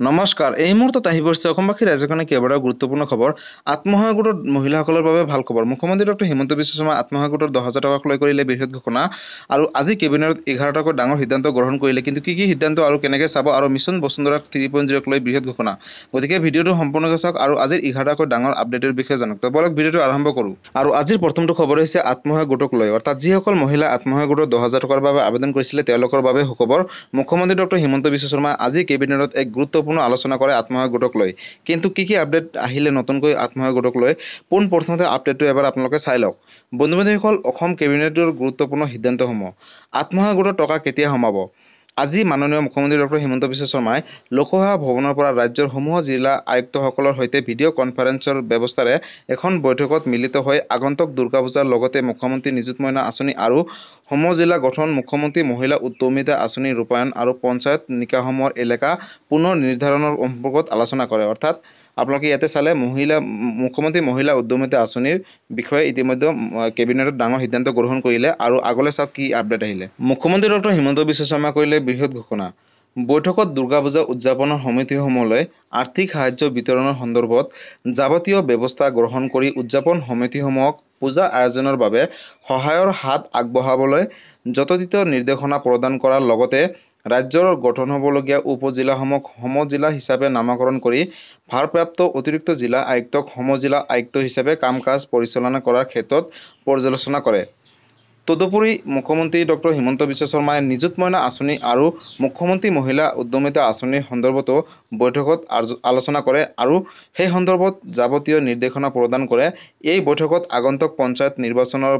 নমস্কাৰ। এই মুহূৰ্তত আহি পৰিছে অসমবাসী ৰাজ্যখনে কেইবাটাও গুৰুত্বপূৰ্ণ খবৰ। আত্মসহায়ক গোটৰ মহিলাসকলৰ বাবে ভাল খবৰ। মুখ্যমন্ত্ৰী ডক্টৰ হিমন্ত বিশ্ব শৰ্মা আত্মসহায়ক গোটৰ 10,000 টকাক লৈ কৰিলে বৃহৎ ঘোষণা। আৰু আজি কেবিনেটত 11টাকৈ ডাঙৰ সিদ্ধান্ত গ্ৰহণ কৰিলে। কিন্তু কি সিদ্ধান্ত আৰু কেনেকৈ চাব আৰু মিছন বসুন্ধৰা 3.0ক লৈ বৃহৎ ঘোষণা। গতিকে ভিডিঅ'টো সম্পূৰ্ণকৈ চাওক আৰু আজিৰ 11টাকৈ ডাঙৰ আপডেটৰ বিষয়ে জানক। তো বলক ভিডিঅ'টো আৰম্ভ কৰোঁ। আৰু আজিৰ প্ৰথমটো খবৰ হৈছে আত্মসহায়ক গোটক লৈ, অৰ্থাৎ যিসকল মহিলা আত্মসহায়ক গোটৰ 10,000 টকাৰ বাবে আবেদন কৰিছিলে তেওঁলোকৰ বাবে সুখবৰ। মুখ্যমন্ত্ৰী ডক্টৰ হিমন্ত বিশ্ব শৰ্মাই আজি কেবিনেটত এক গুৰুত্বপূৰ্ণ আলোচনা কৰে আত্মসহায়ক গোটক লৈ। কিন্তু কি আপডেট আহিলে নতুনকৈ আত্মসহায়ক গোটক লৈ, পোনপ্ৰথমতে আপডেটটো এবাৰ আপোনালোকে চাই লওক। বন্ধু-বান্ধৱীসকল, অসম কেবিনেটৰ গুৰুত্বপূৰ্ণ সিদ্ধান্তসমূহ। আত্মসহায়ক গোটৰ টকা কেতিয়া সোমাব? আজি মাননীয় মুখ্যমন্ত্ৰী ডক্টৰ হিমন্ত বিশ্ব শৰ্মাই লোকসভা ভৱনৰ পৰা ৰাজ্যৰ সমূহ জিলা আয়ুক্তসকলৰ সৈতে ভিডিঅ' কনফাৰেন্সৰ ব্যৱস্থাৰে এখন বৈঠকত মিলিত হৈ আগন্তুক দুৰ্গা পূজাৰ লগতে মুখ্যমন্ত্ৰী নিযুত মইনা আঁচনি আৰু সমূহ জিলা গঠন, মুখ্যমন্ত্ৰী মহিলা উদ্যমিতা আঁচনি ৰূপায়ণ আৰু পঞ্চায়ত নিকায়সমূহৰ এলেকা পুনৰ নিৰ্ধাৰণৰ সম্পৰ্কত আলোচনা কৰে। অৰ্থাৎ আপোনালোকে ইয়াতে চালে মুখ্যমন্ত্ৰী মহিলা উদ্যমিতা আঁচনিৰ বিষয়ে ইতিমধ্যে কেবিনেটত ডাঙৰ সিদ্ধান্ত গ্ৰহণ কৰিলে। আৰু আগলৈ চাওক কি আপডেট আহিলে। মুখ্যমন্ত্ৰী ডক্টৰ হিমন্ত বিশ্ব শৰ্মা কৰিলে বৃহৎ ঘোষণা। বৈঠকত দুৰ্গা পূজা উদযাপনৰ সমিতিসমূহলৈ আৰ্থিক সাহায্য বিতৰণৰ সন্দৰ্ভত যাৱতীয় ব্যৱস্থা গ্ৰহণ কৰি উদযাপন সমিতিসমূহক পূজা আয়োজনৰ বাবে সহায়ৰ হাত আগবঢ়াবলৈ যতোচিত নিৰ্দেশনা প্ৰদান কৰাৰ লগতে ৰাজ্যৰ গঠন হ'বলগীয়া উপ-জিলাসমূহক সম-জিলা হিচাপে নামকৰণ কৰি ভাৰপ্ৰাপ্ত অতিৰিক্ত জিলা আয়ুক্তক সম-জিলা আয়ুক্ত হিচাপে কাম-কাজ পৰিচালনা কৰাৰ ক্ষেত্ৰত পৰ্যালোচনা কৰে। তদুপৰি মুখ্যমন্ত্ৰী ডক্টৰ হিমন্ত বিশ্ব শৰ্মাই নিযুত মইনা আঁচনি আৰু মুখ্যমন্ত্ৰী মহিলা উদ্যমিতা আঁচনিৰ সন্দৰ্ভতো বৈঠকত আলোচনা কৰে আৰু সেই সন্দৰ্ভত যাৱতীয় নিৰ্দেশনা প্ৰদান কৰে। এই বৈঠকত আগন্তুক পঞ্চায়ত নিৰ্বাচনৰ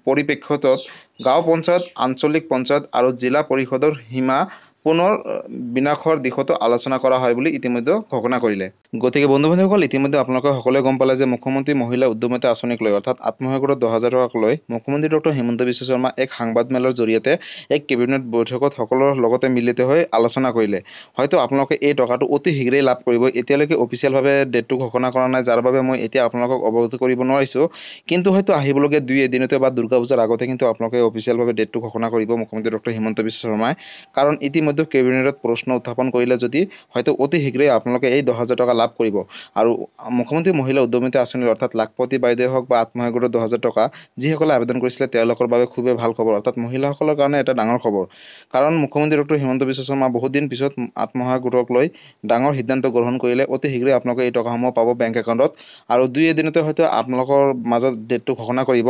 পৰিপ্ৰেক্ষিতত গাঁও পঞ্চায়ত, আঞ্চলিক পঞ্চায়ত আৰু জিলা পৰিষদৰ সীমা পুনৰ বিন্যাসৰ দিশতো আলোচনা কৰা হয় বুলি ইতিমধ্যে ঘোষণা কৰিলে। গতিকে বন্ধু-বান্ধৱীসকল, ইতিমধ্যে আপোনালোকে সকলোৱে গম পালে যে মুখ্যমন্ত্ৰী মহিলা উদ্যমিতা আঁচনিক লৈ, অৰ্থাৎ আত্মসহায়ক গোটৰ 10,000 টকাক লৈ মুখ্যমন্ত্ৰী ডক্টৰ হিমন্ত বিশ্ব শৰ্মা এক সাংবাদমেলৰ জৰিয়তে এক কেবিনেট বৈঠকত সকলোৰ লগতে মিলিত হৈ আলোচনা কৰিলে। হয়তো আপোনালোকে এই টকাটো অতি শীঘ্ৰেই লাভ কৰিব। এতিয়ালৈকে অফিচিয়েলভাৱে ডেটটো ঘোষণা কৰা নাই, যাৰ বাবে মই এতিয়া আপোনালোকক অৱগত কৰিব নোৱাৰিছোঁ। কিন্তু হয়তো আহিবলগীয়া 2 এদিনতে বা দুৰ্গা পূজাৰ আগতে কিন্তু আপোনালোকে অফিচিয়েলভাৱে ডেটটো ঘোষণা কৰিব মুখ্যমন্ত্ৰী ডক্টৰ হিমন্ত বিশ্ব শৰ্মাই। কাৰণ ইতিমধ্যে কেবিনেটত প্ৰশ্ন উত্থাপন কৰিলে যদি হয়তো অতি শীঘ্ৰেই আপোনালোকে এই 10,000 টকা লাভ কৰিব। আৰু মুখ্যমন্ত্ৰী মহিলা উদ্যমিতা আঁচনিৰ অৰ্থাৎ লাখপতি বাইদেউ হওক বা আত্মসহায়ক গোটৰ 10,000 টকা যিসকলে আবেদন কৰিছিলে তেওঁলোকৰ বাবে খুবেই ভাল খবৰ, অৰ্থাৎ মহিলাসকলৰ কাৰণে এটা ডাঙৰ খবৰ। কাৰণ মুখ্যমন্ত্ৰী ডক্টৰ হিমন্ত বিশ্ব শৰ্মা বহুত দিন পিছত আত্মসহায়ক গোটক লৈ ডাঙৰ সিদ্ধান্ত গ্ৰহণ কৰিলে। অতি শীঘ্ৰেই আপোনালোকে এই টকাসমূহ পাব বেংক একাউণ্টত। আৰু 2 এদিনতে হয়তো আপোনালোকৰ মাজত ডেটটো ঘোষণা কৰিব।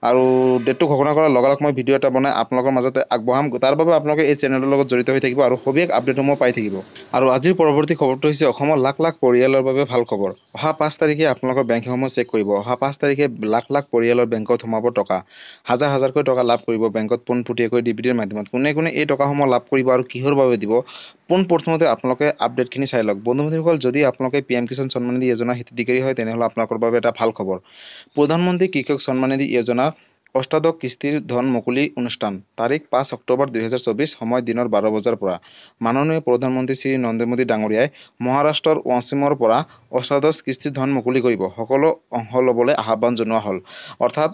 আৰু ডেটটো ঘোষণা কৰাৰ লগে লগে মই ভিডিঅ' এটা বনাই আপোনালোকৰ মাজতে আগবঢ়াম। তাৰ বাবে আপোনালোকে এই চেনেলৰ লগত জড়িত হৈ থাকিব আৰু সবিশেষ আপডেটসমূহ পাই থাকিব। আৰু আজিৰ পৰৱৰ্তী খবৰটো হৈছে অসমৰ লাখ লাখ পৰিয়ালৰ বাবে ভাল খবৰ। অহা 5 তাৰিখে আপোনালোকৰ বেংকসমূহ চেক কৰিব। অহা 5 তাৰিখে লাখ লাখ পৰিয়ালৰ বেংকত সোমাব টকা। হাজাৰ হাজাৰকৈ টকা লাভ কৰিব বেংকত পোনপটীয়াকৈ ডিবিটিৰ মাধ্যমত। কোনে কোনে এই টকাসমূহ লাভ কৰিব আৰু কিহৰ বাবে দিব, পোনপ্ৰথমতে আপোনালোকে আপডেটখিনি চাই লওক। বন্ধু-বান্ধৱীসকল, যদি আপোনালোকে PM কিষাণ সন্মান নিধি যোজনাৰ হিতাধিকাৰী হয় তেনেহ'লে আপোনালোকৰ বাবে এটা ভাল খবৰ। প্ৰধানমন্ত্ৰী কৃষক সন্মান নিধি যোজনাৰ অষ্টাদশ কিস্তিৰ ধন মুকলি অনুষ্ঠান। তাৰিখ 5 অক্টোবৰ 2024, সময় দিনৰ 12 বজাৰ পৰা। মাননীয় প্ৰধানমন্ত্ৰী শ্ৰী নৰেন্দ্ৰ মোদী ডাঙৰীয়াই মহাৰাষ্ট্ৰৰ ৱাছিমৰ পৰা অষ্টাদশ কিস্তিৰ ধন মুকলি কৰিব। সকলো অংশ ল'বলৈ আহ্বান জনোৱা হ'ল। অৰ্থাৎ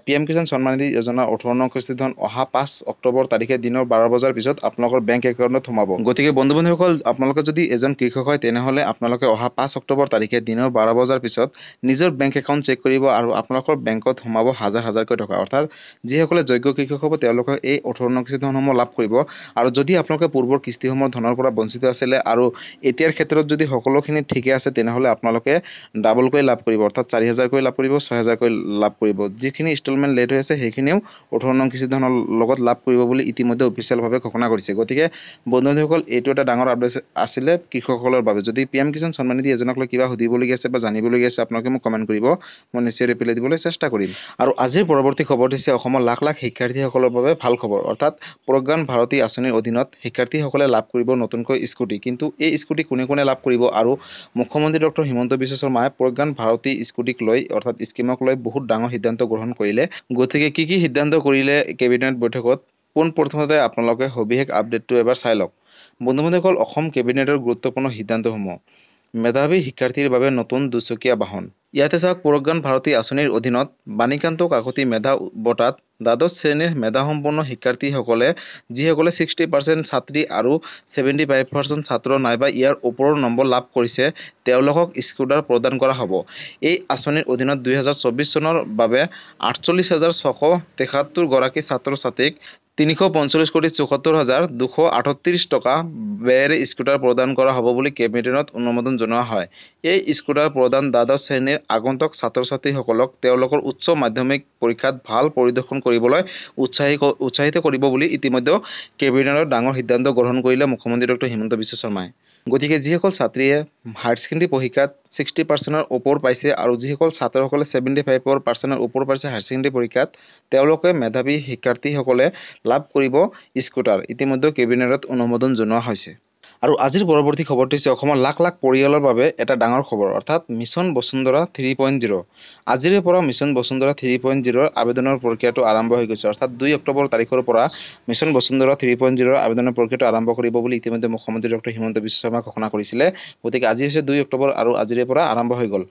PM কিষাণ সন্মান নিধি যোজনাৰ 18 নং কিস্তিৰ ধন অহা 5 অক্টোবৰ তাৰিখে দিনৰ 12 বজাৰ পিছত আপোনালোকৰ বেংক একাউণ্টত সোমাব। গতিকে বন্ধু-বান্ধৱীসকল, আপোনালোকে যদি এজন কৃষক হয় তেনেহ'লে আপোনালোকে অহা 5 অক্টোবৰ তাৰিখে দিনৰ 12 বজাৰ পিছত নিজৰ বেংক একাউণ্ট চেক কৰিব আৰু আপোনালোকৰ বেংকত সোমাব হাজাৰ হাজাৰকৈ টকা। অৰ্থাৎ যিসকলে যোগ্য কৃষক হ'ব তেওঁলোকে এই 18 নং কিস্তিৰ ধনসমূহ লাভ কৰিব। আৰু যদি আপোনালোকে পূৰ্বৰ কিস্তিসমূহৰ ধনৰ পৰা বঞ্চিত আছিলে আৰু এতিয়াৰ ক্ষেত্ৰত যদি সকলোখিনি ঠিকে আছে তেনেহ'লে আপোনালোকে ডাবলকৈ লাভ কৰিব, অৰ্থাৎ 4,000কৈ লাভ কৰিব, 6,000কৈ লাভ কৰিব। যিখিনি ইনষ্টলমেণ্ট লেট হৈ আছে সেইখিনিও 18 নং কিস্তিৰ ধনৰ লগত লাভ কৰিব বুলি ইতিমধ্যে অফিচিয়েলভাৱে ঘোষণা কৰিছে। গতিকে বন্ধু-বান্ধৱীসকল, এইটো এটা ডাঙৰ আপডেট আছিলে কৃষকসকলৰ বাবে। যদি PM কিষাণ সন্মান নিধি যোজনাক লৈ কিবা সুধিবলগীয়া আছে বা জানিবলগীয়া আছে আপোনালোকে মোক কমেণ্ট কৰিব, মই নিশ্চয় ৰিপ্লাই দিবলৈ চেষ্টা কৰিম। আৰু আজিৰ পৰৱৰ্তী খবৰ হৈছে অসমৰ লাখ লাখ শিক্ষাৰ্থীসকলৰ বাবে ভাল খবৰ। অৰ্থাৎ প্ৰজ্ঞান ভাৰতী আঁচনিৰ অধীনত শিক্ষাৰ্থীসকলে লাভ কৰিব নতুনকৈ স্কুটি। কিন্তু এই স্কুটি কোনে কোনে লাভ কৰিব আৰু মুখ্যমন্ত্ৰী ডক্টৰ হিমন্ত বিশ্ব শৰ্মাই প্ৰজ্ঞান ভাৰতী স্কুটিক লৈ অৰ্থাৎ স্কিমক লৈ বহুত ডাঙৰ সিদ্ধান্ত গ্ৰহণ কৰিলে। গতিকে কি সিদ্ধান্ত কৰিলে কেবিনেট বৈঠকত, পোনপ্ৰথমতে আপোনালোকে সবিশেষ আপডেটটো এবাৰ চাই লওক। বন্ধু-বান্ধৱীসকল, অসম কেবিনেটৰ গুৰুত্বপূৰ্ণ সিদ্ধান্তসমূহ। মেধাৱী শিক্ষাৰ্থীৰ বাবে নতুন দুচকীয়া বাহন। ইয়াতে চাওক প্ৰজ্ঞান ভাৰতী আঁচনিৰ অধীনত বাণীকান্ত কাকতি মেধা বঁটাত দ্বাদশ শ্ৰেণীৰ মেধাসম্পন্ন শিক্ষাৰ্থীসকলে যিসকলে 60% ছাত্ৰী আৰু 75% ছাত্ৰ নাইবা ইয়াৰ ওপৰৰ নম্বৰ লাভ কৰিছে তেওঁলোকক স্কুটাৰ প্ৰদান কৰা হ'ব। এই আঁচনিৰ অধীনত 2024 চনৰ বাবে 48,673 গৰাকী ছাত্ৰ ছাত্ৰীক 345,74,238 টকা ব্যয়েৰে স্কুটাৰ প্ৰদান কৰা হ'ব বুলি কেবিনেটত অনুমোদন জনোৱা হয়। এই স্কুটাৰ প্ৰদান দ্বাদশ শ্ৰেণীৰ আগন্তুক ছাত্ৰ-ছাত্ৰীসকলক তেওঁলোকৰ উচ্চ মাধ্যমিক পৰীক্ষাত ভাল পৰিদৰ্শন কৰিবলৈ উৎসাহিত কৰিব বুলি ইতিমধ্যে কেবিনেটত ডাঙৰ সিদ্ধান্ত গ্ৰহণ কৰিলে মুখ্যমন্ত্ৰী ডক্টৰ হিমন্ত বিশ্ব শৰ্মাই। গতিকে যিসকল ছাত্ৰীয়ে হায়াৰ ছেকেণ্ডেৰী পৰীক্ষাত 60%ৰ ওপৰ পাইছে আৰু যিসকল ছাত্ৰসকলে 75%ৰ ওপৰ পাইছে হায়াৰ ছেকেণ্ডেৰী পৰীক্ষাত তেওঁলোকে মেধাৱী শিক্ষাৰ্থীসকলে লাভ কৰিব স্কুটাৰ। ইতিমধ্যে কেবিনেটত অনুমোদন জনোৱা হৈছে। আৰু আজিৰ পৰৱৰ্তী খবৰটো হৈছে অসমৰ লাখ লাখ পৰিয়ালৰ বাবে এটা ডাঙৰ খবৰ অৰ্থাৎ মিছন বসুন্ধৰা 3.0। আজিৰে পৰা মিছন বসুন্ধৰা 3.0ৰ আবেদনৰ প্ৰক্ৰিয়াটো আৰম্ভ হৈ গৈছে অৰ্থাৎ 2 অক্টোবৰ তাৰিখৰ পৰা মিছন বসুন্ধৰা 3.0ৰ আবেদনৰ প্ৰক্ৰিয়াটো আৰম্ভ কৰিব বুলি ইতিমধ্যে মুখ্যমন্ত্ৰী ডক্টৰ হিমন্ত বিশ্ব শৰ্মাই ঘোষণা কৰিছিলে। গতিকে আজি হৈছে 2 অক্টোবৰ আৰু আজিৰে পৰা আৰম্ভ হৈ গ'ল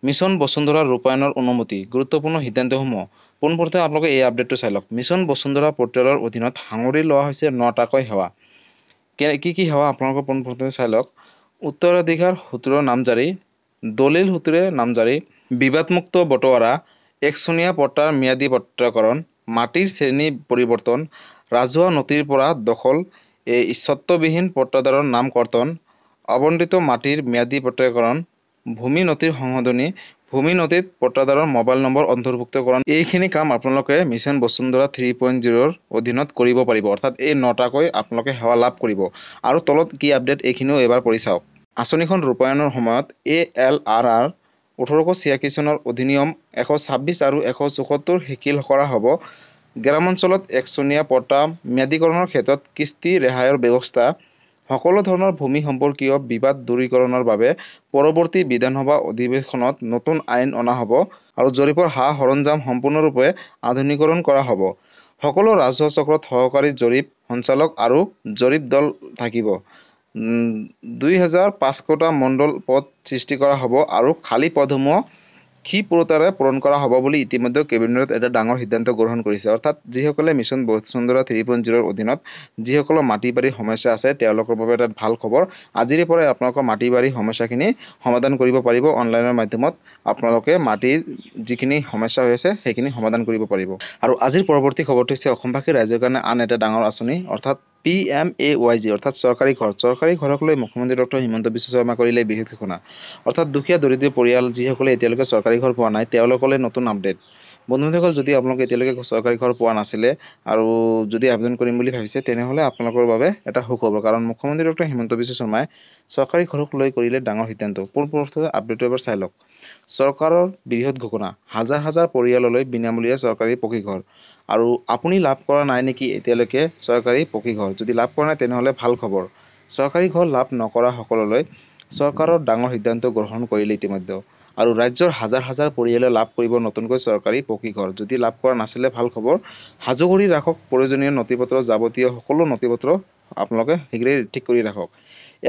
মিছন বসুন্ধৰা ৰূপায়ণৰ অনুমতি। গুৰুত্বপূৰ্ণ সিদ্ধান্তসমূহ পোনপ্ৰথমে আপোনালোকে এই আপডেটটো চাই লওক। মিছন বসুন্ধৰা পৰ্টেলৰ অধীনত সাঙুৰি লোৱা হৈছে 9টাকৈ সেৱা। কি সেৱা আপোনালোকৰ পোনপ্ৰথমে চাই লওক। উত্তৰাধিকাৰ সূত্ৰৰ নামজাৰি, দলিল সূত্ৰে নামজাৰি, বিবাদমুক্ত বটোৱাৰা, একচনীয়া পট্টাৰ ম্যাদী পট্টাকৰণ, মাটিৰ শ্ৰেণী পৰিৱৰ্তন, ৰাজহুৱা নথিৰ পৰা দখল, স্বত্ববিহীন পট্টাদাৰৰ নাম কৰ্তন, আবণ্টিত মাটিৰ ম্যাদী পট্টাকৰণ, ভূমি নথিৰ সংশোধনী, ভূমি নথিত পট্টাদাৰৰ মোবাইল নম্বৰ অন্তৰ্ভুক্তকৰণ। এইখিনি কাম আপোনালোকে মিছন বসুন্ধৰা 3.0ৰ অধীনত কৰিব পাৰিব অৰ্থাৎ এই 9টাকৈ আপোনালোকে সেৱা লাভ কৰিব। আৰু তলত কি আপডেট এইখিনিও এবাৰ পঢ়ি চাওক। আঁচনিখন ৰূপায়ণৰ সময়ত ALRR 1886 চনৰ অধিনিয়ম 126 আৰু 174 শিথিল কৰা হ'ব। গ্ৰামাঞ্চলত একচনীয়া পট্টা ম্যাদীকৰণৰ ক্ষেত্ৰত কিস্তি ৰেহাইৰ ব্যৱস্থা, সকলো ধৰণৰ ভূমি সম্পৰ্কীয় বিবাদ দূৰীকৰণৰ বাবে পৰৱৰ্তী বিধানসভা অধিৱেশনত নতুন আইন অনা হ'ব আৰু জৰীপৰ সা-সৰঞ্জাম সম্পূৰ্ণৰূপে আধুনিকৰণ কৰা হ'ব। সকলো ৰাজহুৱা চক্ৰত সহকাৰী জৰীপ সঞ্চালক আৰু জৰীপ দল থাকিব। 2500টা মণ্ডল পদ সৃষ্টি কৰা হ'ব আৰু খালী পদসমূহ ক্ষীপ্ৰতাৰে পূৰণ কৰা হ'ব বুলি ইতিমধ্যে কেবিনেটত এটা ডাঙৰ সিদ্ধান্ত গ্ৰহণ কৰিছে। অৰ্থাৎ যিসকলে মিছন বসুন্ধৰা 3.0ৰ অধীনত যিসকলৰ মাটি বাৰীৰ সমস্যা আছে তেওঁলোকৰ বাবে এটা ভাল খবৰ। আজিৰে পৰাই আপোনালোকৰ মাটি বাৰীৰ সমস্যাখিনি সমাধান কৰিব পাৰিব। অনলাইনৰ মাধ্যমত আপোনালোকে মাটিৰ যিখিনি সমস্যা হৈ আছে সেইখিনি সমাধান কৰিব পাৰিব। আৰু আজিৰ পৰৱৰ্তী খবৰটো হৈছে অসমবাসী ৰাইজৰ কাৰণে আন এটা ডাঙৰ আঁচনি অৰ্থাৎ PMAYG অৰ্থাৎ চৰকাৰী ঘৰ। চৰকাৰী ঘৰক লৈ মুখ্যমন্ত্ৰী ডক্টৰ হিমন্ত বিশ্ব শৰ্মা কৰিলে বিশেষ ঘোষণা। অৰ্থাৎ দুখীয়া দৰিদ্ৰ পৰিয়াল যিসকলে এতিয়ালৈকে চৰকাৰী ঘৰ পোৱা নাই তেওঁলোকলৈ নতুন আপডেট। বন্ধুসকল, যদি আপোনালোকে এতিয়ালৈকে চৰকাৰী ঘৰ পোৱা নাছিলে আৰু যদি আবেদন কৰিম বুলি ভাবিছে তেনেহ'লে আপোনালোকৰ বাবে এটা সুখবৰ, কাৰণ মুখ্যমন্ত্ৰী ডক্টৰ হিমন্ত বিশ্ব শৰ্মাই চৰকাৰী ঘৰক লৈ কৰিলে ডাঙৰ সিদ্ধান্ত। পোনপ্ৰথমে আপডেটটো এবাৰ চাই লওক। চৰকাৰৰ বৃহৎ ঘোষণা, হাজাৰ হাজাৰ পৰিয়াললৈ বিনামূলীয়া চৰকাৰী পকী ঘৰ। আৰু আপুনি লাভ কৰা নাই নেকি এতিয়ালৈকে চৰকাৰী পকী ঘৰ? যদি লাভ কৰা নাই তেনেহ'লে ভাল খবৰ। চৰকাৰী ঘৰ লাভ নকৰা সকললৈ চৰকাৰৰ ডাঙৰ সিদ্ধান্ত গ্ৰহণ কৰিলে ইতিমধ্যে। আৰু ৰাজ্যৰ হাজাৰ হাজাৰ পৰিয়ালে লাভ কৰিব নতুনকৈ চৰকাৰী পকী ঘৰ। যদি লাভ কৰা নাছিলে ভাল খবৰ। সাজু কৰি ৰাখক প্ৰয়োজনীয় নথিপত্ৰ, যাৱতীয় সকলো নথিপত্ৰ আপোনালোকে শীঘ্ৰেই ঠিক কৰি ৰাখক।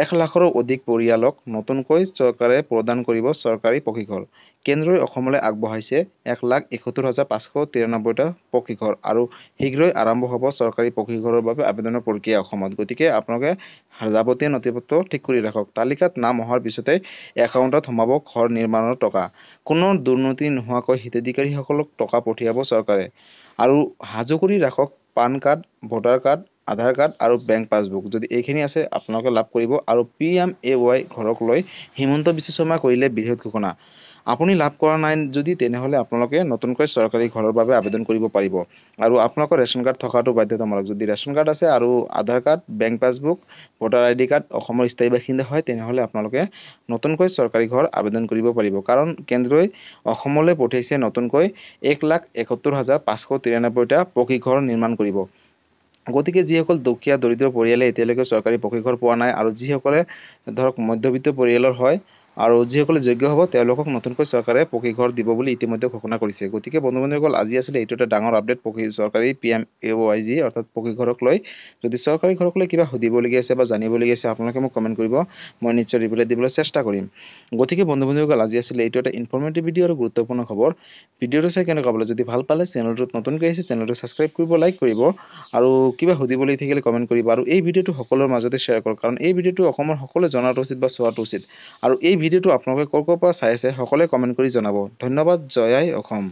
1 লাখৰো অধিক পৰিয়ালক নতুনকৈ চৰকাৰে প্ৰদান কৰিব চৰকাৰী পকী ঘৰ। কেন্দ্ৰই অসমলৈ আগবঢ়াইছে 1,71,593টা পকী ঘৰ আৰু শীঘ্ৰেই আৰম্ভ হ'ব চৰকাৰী পকী ঘৰৰ বাবে আবেদনৰ প্ৰক্ৰিয়া অসমত। গতিকে আপোনালোকে যাৱতীয় নথিপত্ৰ ঠিক কৰি ৰাখক। তালিকাত নাম অহাৰ পিছতে একাউণ্টত সোমাব ঘৰ নিৰ্মাণৰ টকা। কোনো দুৰ্নীতি নোহোৱাকৈ হিতাধিকাৰীসকলক টকা পঠিয়াব চৰকাৰে। আৰু সাজু কৰি ৰাখক পান কাৰ্ড, ভোটাৰ কাৰ্ড, আধাৰ কাৰ্ড আৰু বেংক পাছবুক। যদি এইখিনি আছে আপোনালোকে লাভ কৰিব। আৰু PMAY ঘৰক লৈ হিমন্ত বিশ্ব শৰ্মাই কৰিলে বৃহৎ ঘোষণা। আপুনি লাভ কৰা নাই যদি তেনেহ'লে আপোনালোকে নতুনকৈ চৰকাৰী ঘৰৰ বাবে আবেদন কৰিব পাৰিব। আৰু আপোনালোকৰ ৰেচন কাৰ্ড থকাটো বাধ্যতামূলক। যদি ৰেচন কাৰ্ড আছে আৰু Aadhaar card, bank passbook, voter ID card অসমৰ স্থায়ী বাসিন্দা হয় তেনেহ'লে আপোনালোকে নতুনকৈ চৰকাৰী ঘৰ আবেদন কৰিব পাৰিব। কাৰণ কেন্দ্ৰই অসমলৈ পঠিয়াইছে নতুনকৈ 1,71,593টা পকী ঘৰ নিৰ্মাণ কৰিব। গতিকে যিসকল দুখীয়া দৰিদ্ৰ পৰিয়ালে এতিয়ালৈকে চৰকাৰী পকী ঘৰ পোৱা নাই আৰু যিসকলে ধৰক মধ্যবিত্ত পৰিয়ালৰ হয় আৰু যিসকলে যোগ্য হ'ব তেওঁলোকক নতুনকৈ চৰকাৰে পকী ঘৰ দিব বুলি ইতিমধ্যে ঘোষণা কৰিছে। গতিকে বন্ধু-বান্ধৱীসকল আজি আছিলে এইটো এটা ডাঙৰ আপডেট চৰকাৰী PMAY অৰ্থাৎ পকী ঘৰক লৈ। যদি চৰকাৰী ঘৰক লৈ কিবা সুধিবলগীয়া আছে বা জানিবলগীয়া আছে আপোনালোকে মোক কমেণ্ট কৰিব, মই নিশ্চয় ৰিপ্লাই দিবলৈ চেষ্টা কৰিম। গতিকে বন্ধু-বান্ধৱীসকল আজি আছিলে এইটো এটা ইনফৰ্মেটিভ ভিডিঅ' আৰু গুৰুত্বপূৰ্ণ খবৰ। ভিডিঅ'টো চাই কেনেকুৱা পালে, যদি ভাল পালে চেনেলটোত নতুনকৈ আহিছে চেনেলটো ছাবস্ক্ৰাইব কৰিব, লাইক কৰিব আৰু কিবা সুধিবলৈ থাকিলে কমেণ্ট কৰিব আৰু এই ভিডিঅ'টো সকলোৰে মাজতে শ্বেয়াৰ কৰক, কাৰণ এই ভিডিঅ'টো অসমৰ সকলোৱে জনাটো উচিত বা চোৱাটো উচিত। আৰু এই ভিডিঅ'টো আপোনালোকে ক'ৰ পৰা চাই আছে সকলোৱে কমেণ্ট কৰি জনাব। ধন্যবাদ। জয় আই অসম।